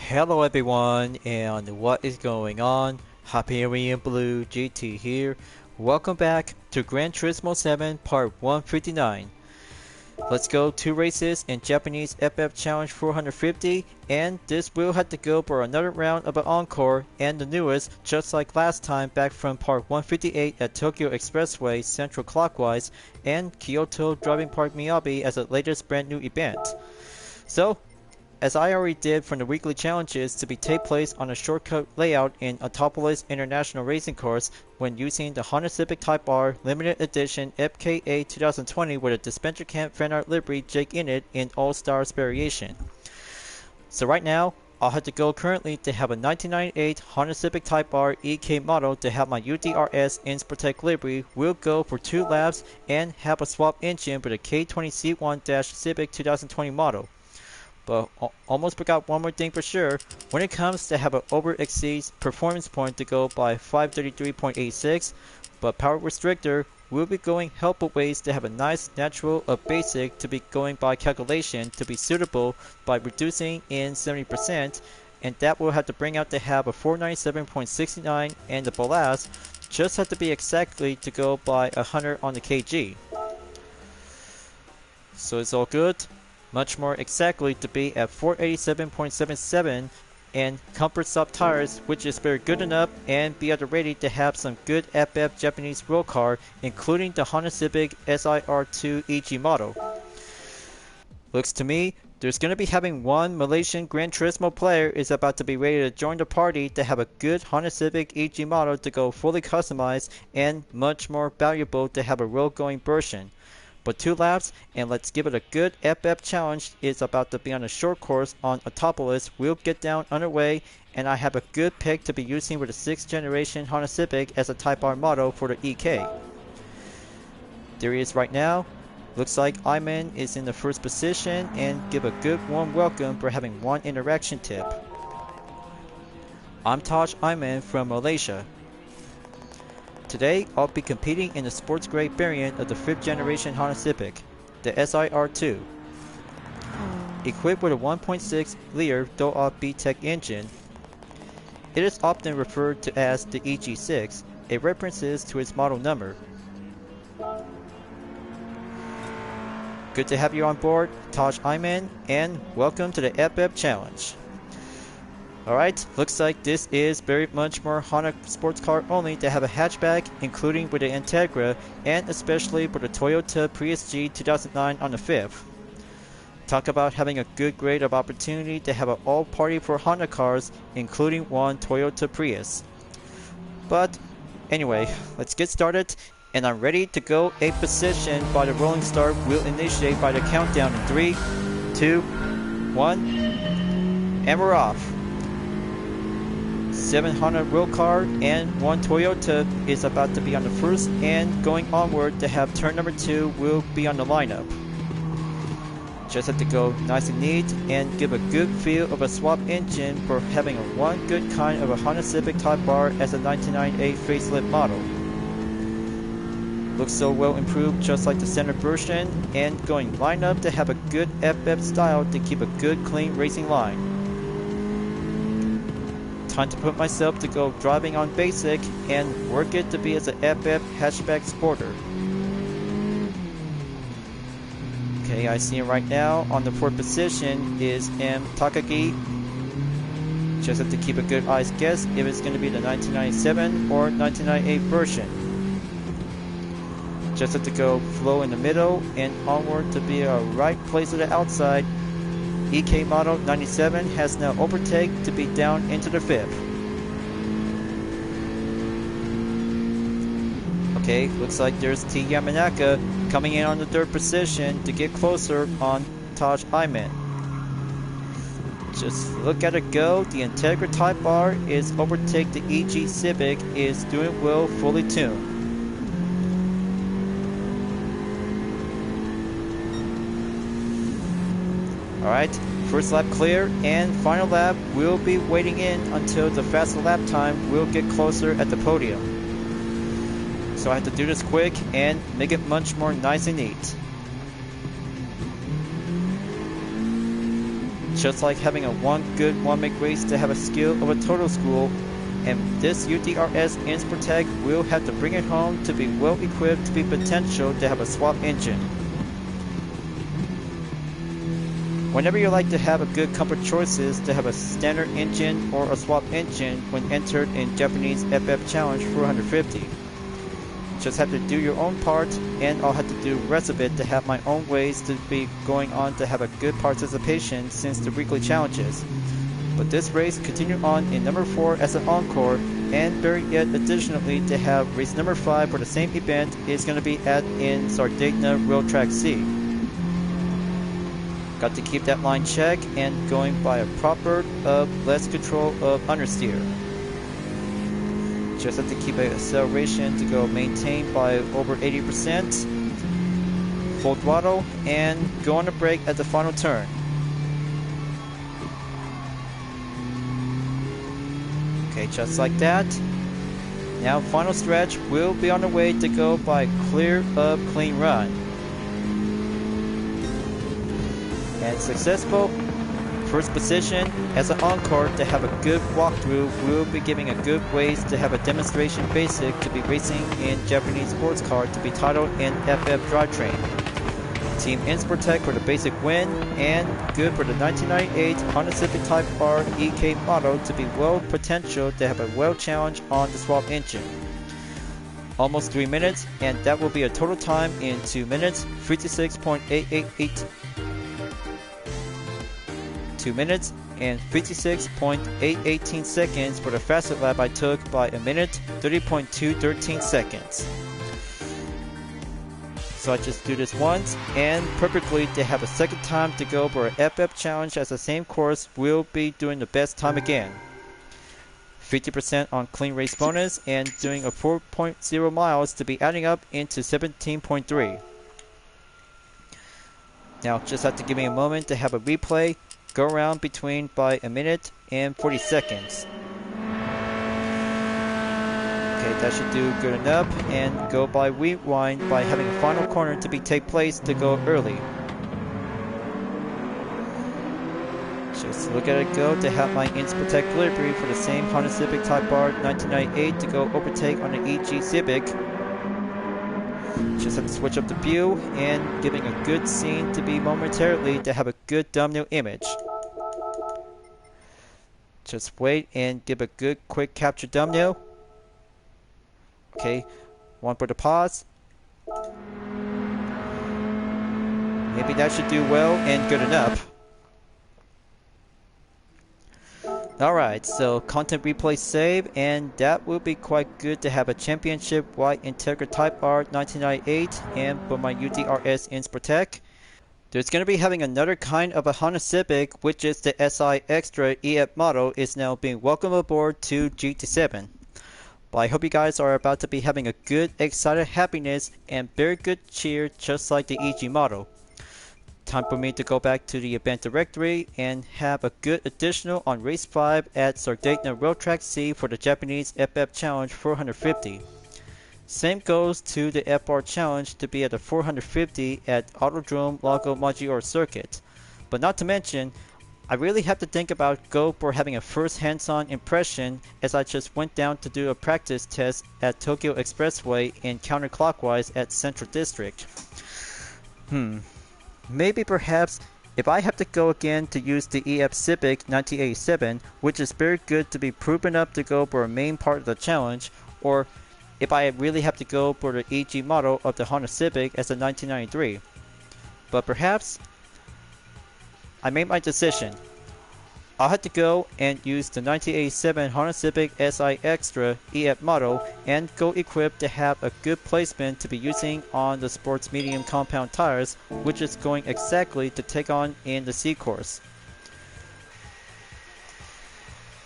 Hello everyone, and what is going on? Hyperion-Blue-GT here. Welcome back to Gran Turismo 7 Part 159. Let's go 2 races in Japanese FF Challenge 450, and this will have to go for another round of an encore and the newest, just like last time back from Part 158 at Tokyo Expressway Central Clockwise and Kyoto Driving Park Miyabi as the latest brand new event. So, as I already did from the weekly challenges to be take place on a shortcut layout in Autopolis International Racing Course when using the Honda Civic Type R Limited Edition FKA 2020 with a dispenser cam fan art livery Jake in it in All-Stars variation. So right now, I'll have to go currently to have a 1998 Honda Civic Type R EK model to have my UDRS InsProtect livery will go for 2 laps and have a swap engine with a K20C1-Civic 2020 model. But almost forgot one more thing for sure. When it comes to have an over exceeds performance point to go by 533.86, but power restrictor will be going helpful ways to have a nice natural of basic to be going by calculation to be suitable by reducing in 70%, and that will have to bring out to have a 497.69, and the ballast just have to be exactly to go by 100 on the kg. So it's all good. Much more exactly to be at 487.77 and comfort soft tires, which is very good enough, and be at the ready to have some good FF Japanese roll car, including the Honda Civic SIR2 EG model. Looks to me there's going to be having one Malaysian Gran Turismo player is about to be ready to join the party to have a good Honda Civic EG model to go fully customized and much more valuable to have a road going version. But 2 laps, and let's give it a good FF challenge is about to be on a short course on Autopolis. We'll get down underway, and I have a good pick to be using with a 6th generation Honda Civic as a Type R model for the EK. There he is right now. Looks like Iman is in the first position, and give a good warm welcome for having one interaction tip. I'm Taj Iman from Malaysia. Today, I'll be competing in the sports grade variant of the 5th generation Honda Civic, the SIR2. Equipped with a 1.6-liter dual-op VTEC engine, it is often referred to as the EG6, a reference to its model number. Good to have you on board, Taj Iman, and welcome to the FF Challenge. Alright, looks like this is very much more Honda sports car only to have a hatchback, including with the Integra, and especially with the Toyota Prius G 2009 on the 5th. Talk about having a good grade of opportunity to have an all-party for Honda cars, including one Toyota Prius. But anyway, let's get started, and I'm ready to go. A position by the rolling start will initiate by the countdown in 3, 2, 1, and we're off. 7 Honda roll car and 1 Toyota is about to be on the first, and going onward to have turn number 2 will be on the lineup. Just have to go nice and neat and give a good feel of a swap engine for having a one good kind of a Honda Civic Type R as a 1998 facelift model. Looks so well improved just like the center version, and going lineup to have a good FF style to keep a good clean racing line. Time to put myself to go driving on basic and work it to be as a FF hatchback sporter. Okay, I see him right now on the 4th position is M. Takagi. Just have to keep a good eyes guess if it's going to be the 1997 or 1998 version. Just have to go flow in the middle and onward to be a right place to the outside. EK model 97 has now overtake to be down into the 5th. Okay, looks like there's T. Yamanaka coming in on the 3rd position to get closer on Taj Iman. Just look at it go. The Integra Type R is overtake the EG Civic is doing well, fully tuned. Alright, first lap clear, and final lap will be waiting in until the faster lap time will get closer at the podium. So I have to do this quick and make it much more nice and neat. just like having a good one-make race to have a skill of a total school, and this UDRS Inspirotech will have to bring it home to be well equipped to be potential to have a swap engine. Whenever you like to have a good comfort choices to have a standard engine or a swap engine when entered in Japanese FF Challenge 450. Just have to do your own part, and I'll have to do the rest of it to have my own ways to be going on to have a good participation since the weekly challenges. But this race continue on in number 4 as an encore, and better yet additionally to have race number 5 for the same event is going to be at in Sardegna Rail Track C. Got to keep that line check and going by a proper less control of understeer. Just have to keep an acceleration to go maintained by over 80%. Full throttle and go on the brake at the final turn. Okay, just like that. Now final stretch will be on the way to go by clear up clean run. And successful first position as an encore to have a good walkthrough. We'll be giving a good ways to have a demonstration basic to be racing in Japanese sports car to be titled in FF drivetrain. Team Inspirotech for the basic win, and good for the 1998 Honda Civic Type R EK model to be well potential to have a well challenge on the swap engine. Almost 3 minutes, and that will be a total time in 2 minutes 56.888. 2 minutes and 56.818 seconds for the fastest lap I took by a minute 30.213 seconds. So I just do this once, and perfectly to have a second time to go for a FF challenge as the same course, we'll be doing the best time again. 50% on clean race bonus and doing a 4.0 miles to be adding up into 17.3. Now just have to give me a moment to have a replay go around between by a minute and 40 seconds. Okay, that should do good enough, and go by rewind by having a final corner to be take place to go early. Just look at it go to have my Inspirotech delivery for the same Honda Civic Type R 1998 to go overtake on the EG Civic. Just have to switch up the view and giving a good scene to be momentarily to have a good thumbnail image. Just wait and give a good quick capture thumbnail. Okay, one for the pause. Maybe that should do well and good enough. Alright, so content replay save, and that will be quite good to have a championship white Integra Type R 1998 and for my UDRS Inspirotech. There's going to be having another kind of a Honda Civic, which is the SI Extra EF model, is now being welcomed aboard to GT7. But I hope you guys are about to be having a good, excited happiness and very good cheer just like the EG model. Time for me to go back to the event directory and have a good additional on race 5 at Sardegna Rail Track C for the Japanese FF Challenge 450. Same goes to the FR Challenge to be at the 450 at Autodrome Lago Maggiore Circuit. But not to mention, I really have to think about go for having a first hands-on impression as I just went down to do a practice test at Tokyo Expressway in counterclockwise at Central District. Maybe perhaps if I have to go again to use the EF Civic 1987, which is very good to be proven up to go for a main part of the challenge, or if I really have to go for the EG model of the Honda Civic as a 1993. But perhaps I made my decision. I'll have to go and use the 1987 Honda Civic SI Extra EF model and go equipped to have a good placement to be using on the sports medium compound tires, which is going exactly to take on in the C course.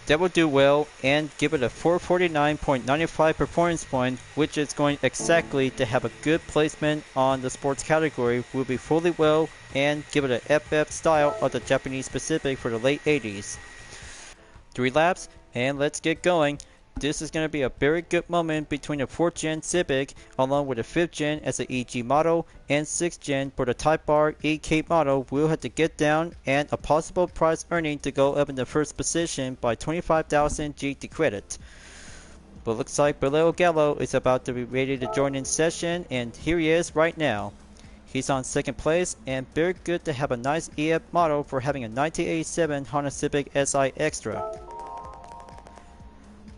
That will do well and give it a 449.95 performance point, which is going exactly to have a good placement on the sports category, will be fully well and give it a FF style of the Japanese Pacific for the late 80s. 3 laps and let's get going. this is going to be a very good moment between the 4th gen Civic along with the 5th gen as the EG model and 6th gen for the Type R EK model. Will have to get down and a possible prize earning to go up in the first position by 25,000 GT credit. But looks like Berleo Gallo is about to be ready to join in session, and here he is right now. He's on 2nd place, and very good to have a nice EF model for having a 1987 Honda Civic Si Extra.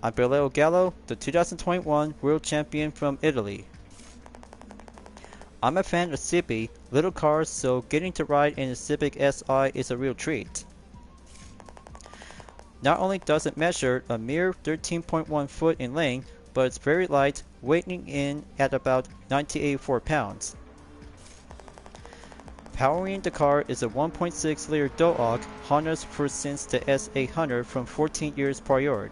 I'm Berleo Gallo, the 2021 World Champion from Italy. I'm a fan of Civi, little cars, so getting to ride in a Civic Si is a real treat. Not only does it measure a mere 13.1 foot in length, but it's very light, weighing in at about 984 pounds. Powering the car is a 1.6 liter Doak, Honda's first since the S800 from 14 years prior.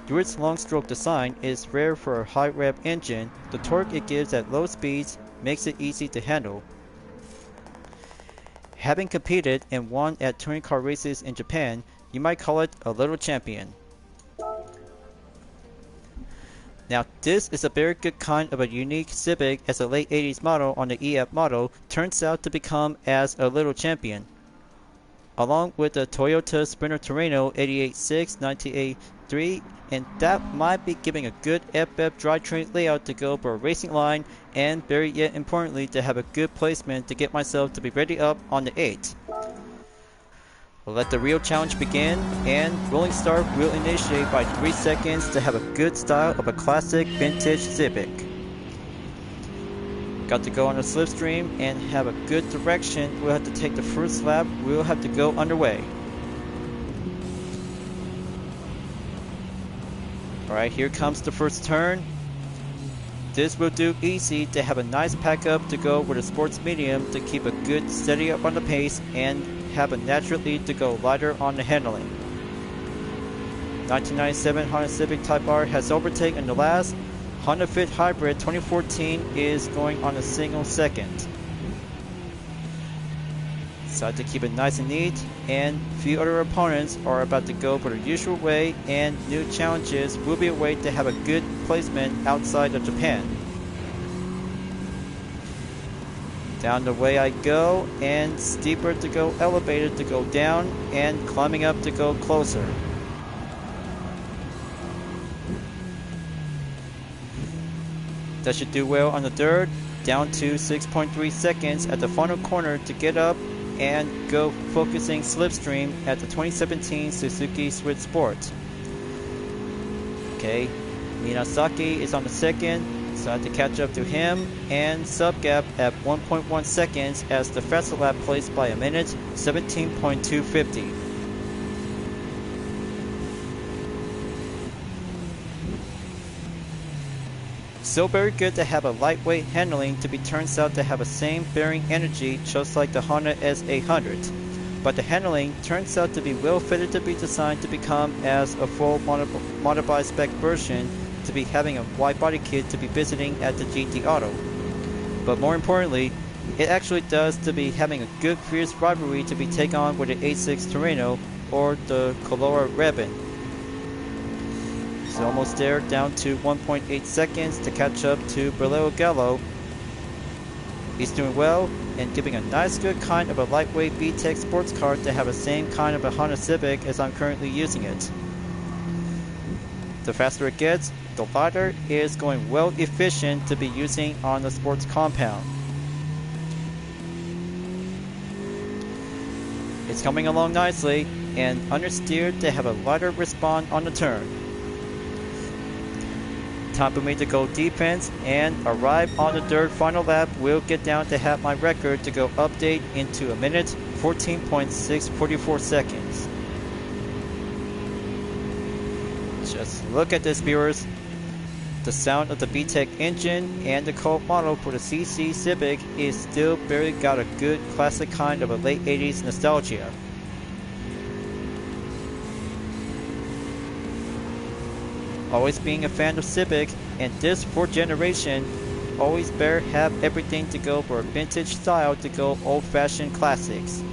Through its long-stroke design, it is rare for a high-rev engine. The torque it gives at low speeds makes it easy to handle. Having competed and won at touring car races in Japan, you might call it a little champion. Now this is a very good kind of a unique Civic, as a late 80s model on the EF model turns out to become as a little champion. Along with the Toyota Sprinter Terreno 88.6 1983, and that might be giving a good FF drivetrain layout to go for a racing line, and very yet importantly to have a good placement to get myself to be ready up on the 8. We'll let the real challenge begin, and rolling start will initiate by 3 seconds to have a good style of a classic vintage Civic. Got to go on a slipstream and have a good direction. We'll have to take the first lap. We'll have to go underway. Alright, here comes the first turn. This will do easy to have a nice pack up to go with a sports medium to keep a good steady up on the pace and have a natural lead to go lighter on the handling. 1997 Honda Civic Type R has overtaken the last. Honda Fit Hybrid 2014 is going on a single second. Decide to keep it nice and neat, and few other opponents are about to go for the usual way, and new challenges will be a way to have a good placement outside of Japan. Down the way I go, and steeper to go, elevated to go down, and climbing up to go closer. That should do well on the dirt, down to 6.3 seconds at the final corner to get up and go focusing slipstream at the 2017 Suzuki Swift Sport. Okay, Minasaki is on the second, so I have to catch up to him, and sub gap at 1.1 seconds as the fastest lap placed by a minute, 17.250. Still very good to have a lightweight handling to be turns out to have the same bearing energy just like the Honda S800. But the handling turns out to be well fitted to be designed to become as a full modified spec version to be having a wide body kit to be visiting at the GT Auto. But more importantly, it actually does to be having a good fierce rivalry to be taken on with the 86 Terreno or the Colora Rebin. So almost there, down to 1.8 seconds to catch up to Berleo Gallo. He's doing well and giving a nice good kind of a lightweight VTEC sports car to have the same kind of a Honda Civic as I'm currently using it. The faster it gets, the lighter is going well efficient to be using on the sports compound. It's coming along nicely and understeered to have a lighter respawn on the turn. Time for me to go defense and arrive on the dirt. Final lap will get down to have my record to go update into a minute 14.644 seconds. Just look at this, viewers. The sound of the VTEC engine and the cult model for the CC Civic is still very got a good classic kind of a late 80s nostalgia. Always being a fan of Civic, and this 4th generation always better have everything to go for a vintage style to go old-fashioned classics.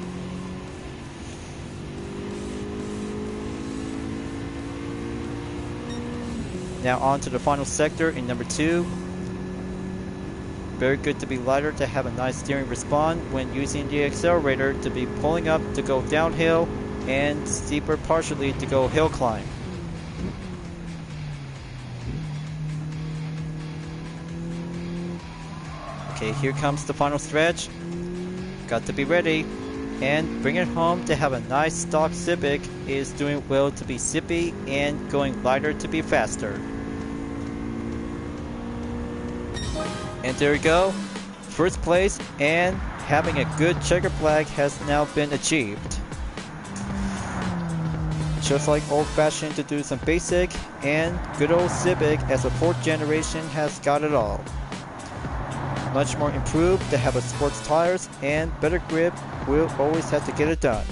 Now on to the final sector in number 2. Very good to be lighter to have a nice steering response when using the accelerator to be pulling up to go downhill and steeper partially to go hill climb. Okay, here comes the final stretch. Got to be ready. And bring it home to have a nice stock Civic is doing well to be zippy and going lighter to be faster. And there we go. First place and having a good checker flag has now been achieved. Just like old fashioned to do some basic, and good old Civic as a 4th generation has got it all. Much more improved to have a sports tires and better grip will always have to get it done.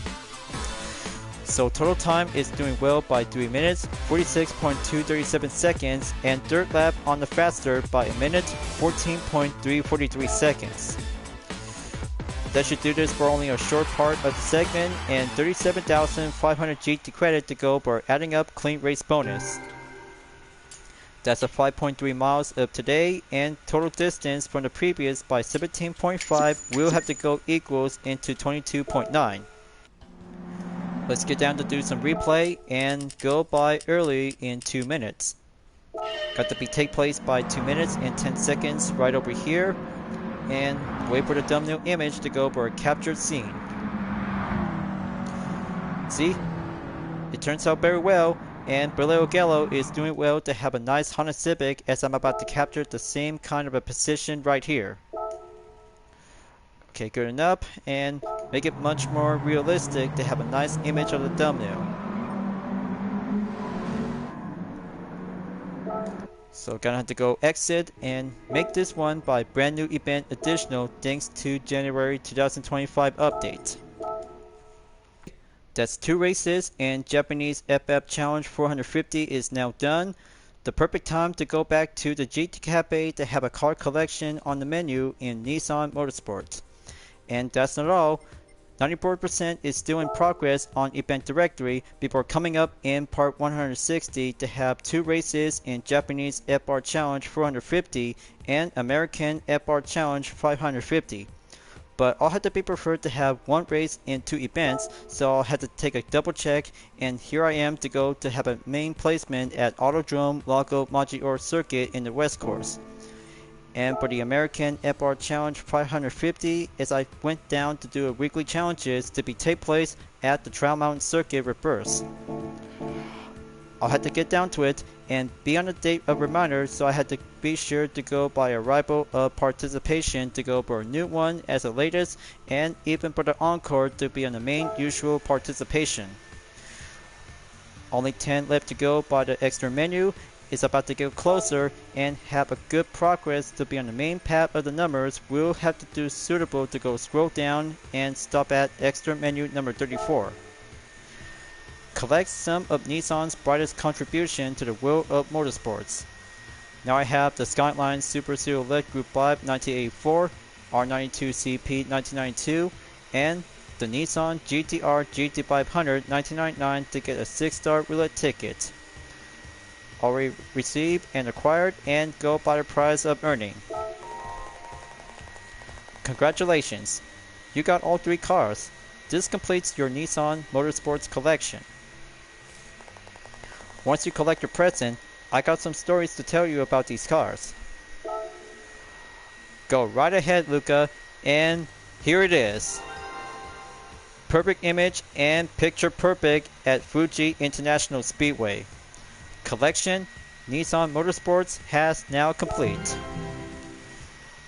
So total time is doing well by 3 minutes, 46.237 seconds, and third lap on the faster by a minute, 14.343 seconds. That should do this for only a short part of the segment and 37,500 GT credit to go for adding up clean race bonus. That's a 5.3 miles up today, and total distance from the previous by 17.5 will have to go equals into 22.9. Let's get down to do some replay and go by early in 2 minutes. Got to be take place by 2 minutes and 10 seconds right over here, and wait for the thumbnail image to go for a captured scene. See? It turns out very well. And Berleo Gallo is doing well to have a nice Honda Civic as I'm about to capture the same kind of a position right here. Okay, good enough, and make it much more realistic to have a nice image of the thumbnail. So gonna have to go exit and make this one by brand new event additional thanks to January 2025 update. That's 2 races, and Japanese FF Challenge 450 is now done. The perfect time to go back to the GT Cafe to have a car collection on the menu in Nissan Motorsports. And that's not all. 94% is still in progress on Event Directory before coming up in part 160 to have 2 races in Japanese FR Challenge 450 and American FR Challenge 550. But I'll have to be preferred to have 1 race in 2 events, so I'll have to take a double check, and here I am to go to have a main placement at Autodrome Lago Maggiore Circuit in the West Course. And for the American FR Challenge 550, as I went down to do a weekly challenges to be take place at the Trail Mountain Circuit Reverse. I'll have to get down to it and be on a date of reminder, so I had to be sure to go by arrival of participation to go for a new one as the latest, and even for the encore to be on the main usual participation. Only 10 left to go by the extra menu. Is about to get closer and have a good progress to be on the main path of the numbers. We'll have to do suitable to go scroll down and stop at extra menu number 34. Collect some of Nissan's brightest contribution to the world of motorsports. Now I have the Skyline Super Zero LED Group 5 1984, R92 CP 1992, and the Nissan GTR GT500 1999 to get a 6-star roulette ticket. Already received and acquired, and go by the prize of earning. Congratulations! You got all 3 cars. This completes your Nissan Motorsports collection. Once you collect your present, I got some stories to tell you about these cars. Go right ahead, Luca, and here it is. Perfect image and picture perfect at Fuji International Speedway. Collection Nissan Motorsports has now complete.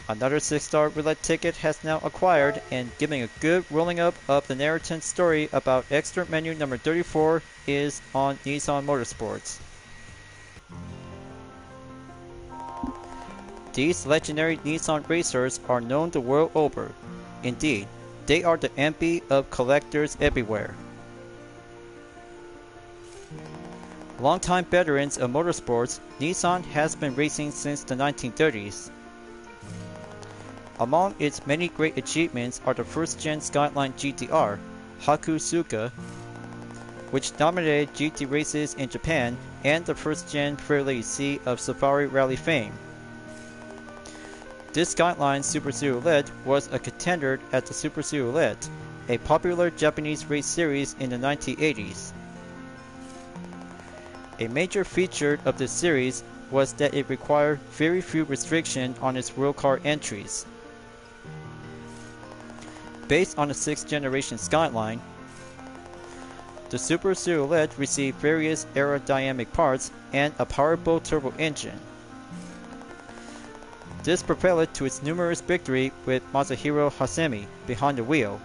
Another 6-star roulette ticket has now acquired, and giving a good rolling up of the narrative story about extra menu number 34 is on Nissan Motorsports. These legendary Nissan racers are known the world over. Indeed, they are the envy of collectors everywhere. Longtime veterans of motorsports, Nissan has been racing since the 1930s. Among its many great achievements are the first-gen Skyline GTR, Hakusuka, which dominated GT races in Japan and the first-gen Fairleigh C of Safari Rally fame. This Skyline Super Silhouette was a contender at the Super Silhouette, a popular Japanese race series in the 1980s. A major feature of this series was that it required very few restrictions on its World Car entries. Based on the 6th generation Skyline, the Super Silhouette received various aerodynamic parts and a powerful turbo engine. This propelled it to its numerous victory with Masahiro Hasemi behind the wheel.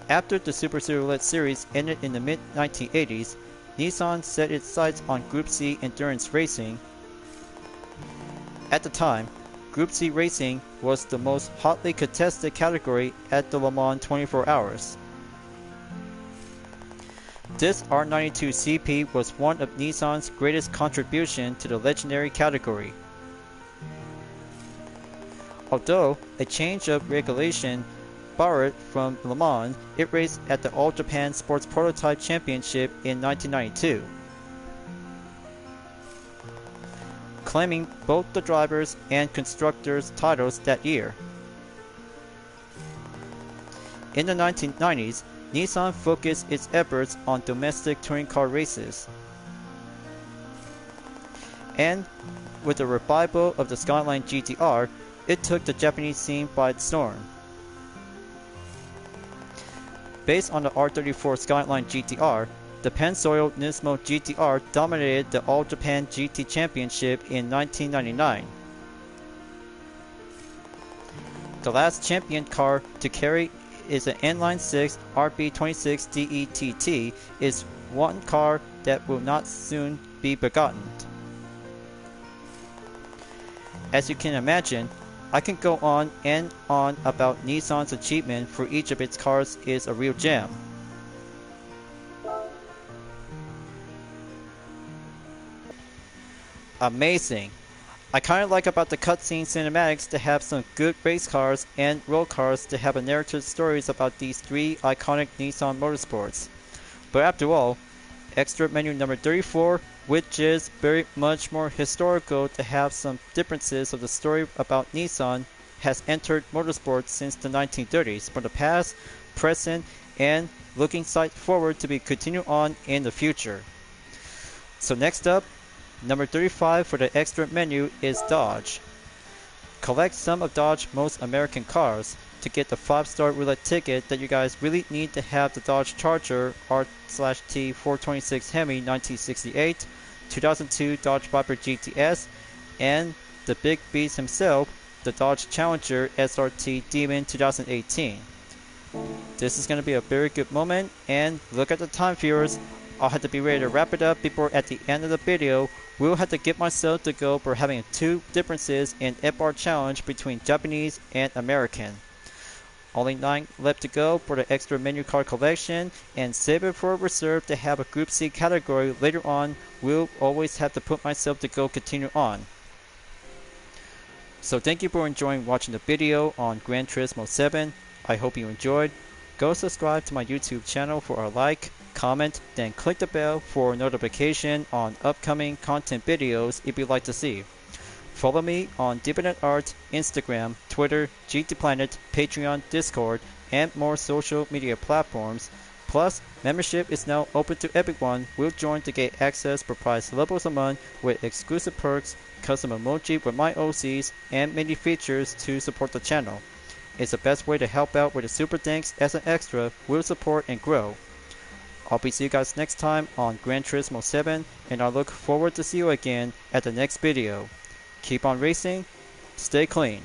After the Super Silhouette series ended in the mid-1980s, Nissan set its sights on Group C endurance racing. At the time, Group C racing was the most hotly contested category at the Le Mans 24 Hours. This R92 CP was one of Nissan's greatest contribution to the legendary category. Although a change of regulation borrowed from Le Mans, it raced at the All Japan Sports Prototype Championship in 1992. Claiming both the drivers' and constructors' titles that year. In the 1990s, Nissan focused its efforts on domestic touring car races. And with the revival of the Skyline GTR, it took the Japanese scene by storm. Based on the R34 Skyline GTR, the Pennzoil Nismo GTR dominated the All Japan GT Championship in 1999. The last champion car to carry is an inline 6 RB26 DETT, is one car that will not soon be forgotten. As you can imagine, I can go on and on about Nissan's achievement for each of its cars is a real gem. Amazing. I kinda like about the cutscene cinematics to have some good race cars and road cars to have a narrative stories about these three iconic Nissan motorsports. But after all, extra menu number 34, which is very much more historical to have some differences of the story about Nissan, has entered motorsports since the 1930s from the past, present, and looking forward to be continued on in the future. So next up, number 35 for the extra menu is Dodge. Collect some of Dodge's most American cars. To get the 5-star roulette ticket that you guys really need to have the Dodge Charger R/T 426 Hemi 1968, 2002 Dodge Viper GTS, and the big beast himself, the Dodge Challenger SRT Demon 2018. This is going to be a very good moment, and look at the time, viewers. I'll have to be ready to wrap it up before at the end of the video. We'll have to get myself to go for having two differences in FR challenge between Japanese and American. Only 9 left to go for the extra menu card collection, and save it for a reserve to have a Group C category later on. We'll always have to put myself to go continue on. So thank you for enjoying watching the video on Gran Turismo 7. I hope you enjoyed. Go subscribe to my YouTube channel for a like, comment, then click the bell for notification on upcoming content videos if you'd like to see. Follow me on DeviantArt, Instagram, Twitter, GT Planet, Patreon, Discord, and more social media platforms. Plus, membership is now open to everyone. We'll join to get access for price levels a month with exclusive perks, custom emoji with my OCs, and many features to support the channel. It's the best way to help out with the super thanks as an extra will support and grow. I'll be see you guys next time on Gran Turismo 7, and I look forward to see you again at the next video. Keep on racing, stay clean.